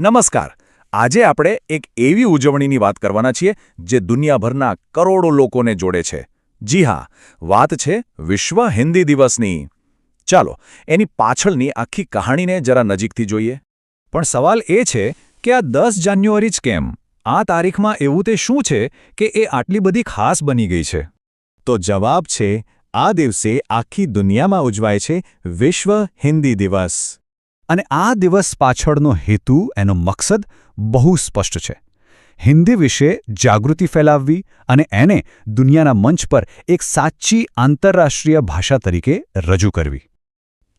નમસ્કાર. આજે આપણે એક એવી ઉજવણીની વાત કરવાના છીએ જે દુનિયાભરના કરોડો લોકોને જોડે છે. જી હા, વાત છે વિશ્વ હિન્દી દિવસની. ચાલો એની પાછળની આખી કહાણીને જરા નજીકથી જોઈએ. પણ સવાલ એ છે કે આ 10 જાન્યુઆરી જ કેમ? આ તારીખમાં એવું તે શું છે કે એ આટલી બધી ખાસ બની ગઈ છે? તો જવાબ છે, આ દિવસે આખી દુનિયામાં ઉજવાય છે વિશ્વ હિન્દી દિવસ. અને આ દિવસ પાછળનો હેતુ, એનો મકસદ બહુ સ્પષ્ટ છે. હિન્દી વિશે જાગૃતિ ફેલાવવી અને એને દુનિયાના મંચ પર એક સાચી આંતરરાષ્ટ્રીય ભાષા તરીકે રજૂ કરવી.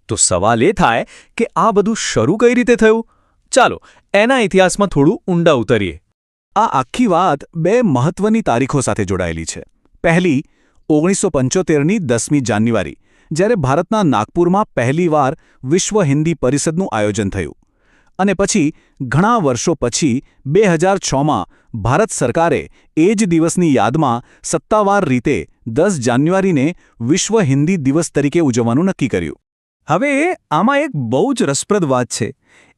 તો સવાલ એ થાય કે આ બધું શરૂ કઈ રીતે થયું? ચાલો એના ઇતિહાસમાં થોડું ઊંડા ઉતરીએ. આ આખી વાત બે મહત્વની તારીખો સાથે જોડાયેલી છે. પહેલી 1975ની 10મી જાન્યુઆરી, જ્યારે ભારતના નાગપુરમાં પહેલીવાર વિશ્વ હિન્દી પરિષદનું આયોજન થયું. અને પછી ઘણા વર્ષો પછી 2006માં ભારત સરકારે એ જ દિવસની યાદમાં સત્તાવાર રીતે 10 જાન્યુઆરીને વિશ્વ હિન્દી દિવસ તરીકે ઉજવવાનું નક્કી કર્યું. હવે આમાં એક બહુ જ રસપ્રદ વાત છે.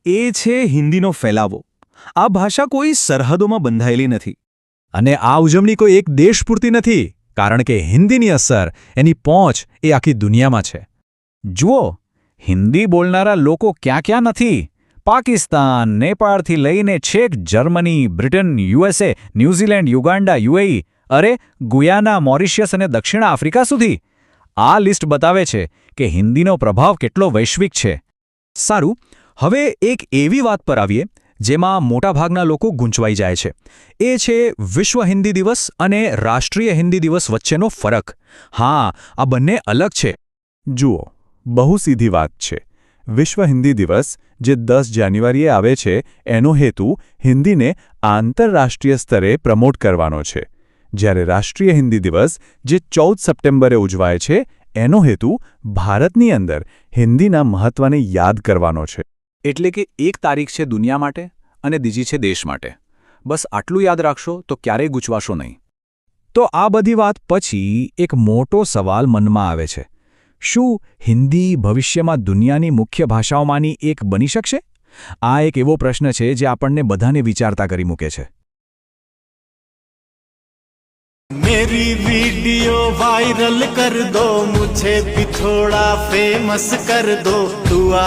એ છે હિન્દીનો ફેલાવો. આ ભાષા કોઈ સરહદોમાં બંધાયેલી નથી. અને આ ઉજવણી કોઈ એક દેશ પૂરતી નથી, કારણ કે હિન્દીની અસર, એની પહોંચ એ આખી દુનિયામાં છે. જુઓ, હિન્દી બોલનારા લોકો ક્યાં ક્યાં નથી. પાકિસ્તાન, નેપાળથી લઈને છેક Germany, Britain, USA, New Zealand, Uganda, UAE, અરે ગુયાના, મોરિશિયસ અને દક્ષિણ આફ્રિકા સુધી. આ લિસ્ટ બતાવે છે કે હિન્દીનો પ્રભાવ કેટલો વૈશ્વિક છે. સારું, હવે એક એવી વાત પર આવીએ જેમાં મોટાભાગના લોકો ગૂંચવાઈ જાય છે. એ છે વિશ્વ હિન્દી દિવસ અને રાષ્ટ્રીય હિન્દી દિવસ વચ્ચેનો ફરક. હા, આ બંને અલગ છે. જુઓ, બહુ સીધી વાત છે. વિશ્વ હિન્દી દિવસ જે 10 જાન્યુઆરીએ આવે છે, એનો હેતુ હિન્દીને આંતરરાષ્ટ્રીય સ્તરે પ્રમોટ કરવાનો છે. જ્યારે રાષ્ટ્રીય હિન્દી દિવસ જે 14 સપ્ટેમ્બરે ઉજવાય છે, એનો હેતુ ભારતની અંદર હિન્દીના મહત્વને યાદ કરવાનો છે. એટલે કે એક તારીખ છે દુનિયા માટે અને બીજી છે દેશ માટે. બસ આટલું યાદ રાખશો તો ક્યારેય ગૂંચવાશો નહીં. તો આ બધી વાત પછી એક મોટો સવાલ મનમાં આવે છે. શું હિન્દી ભવિષ્યમાં દુનિયાની મુખ્ય ભાષાઓમાંની એક બની શકશે? આ એક એવો પ્રશ્ન છે જે આપણને બધાને વિચારતા કરી મૂકે છે. मेरी वीडियो वायरल कर दो, मुझे भी थोड़ा फेमस कर दो, दुआ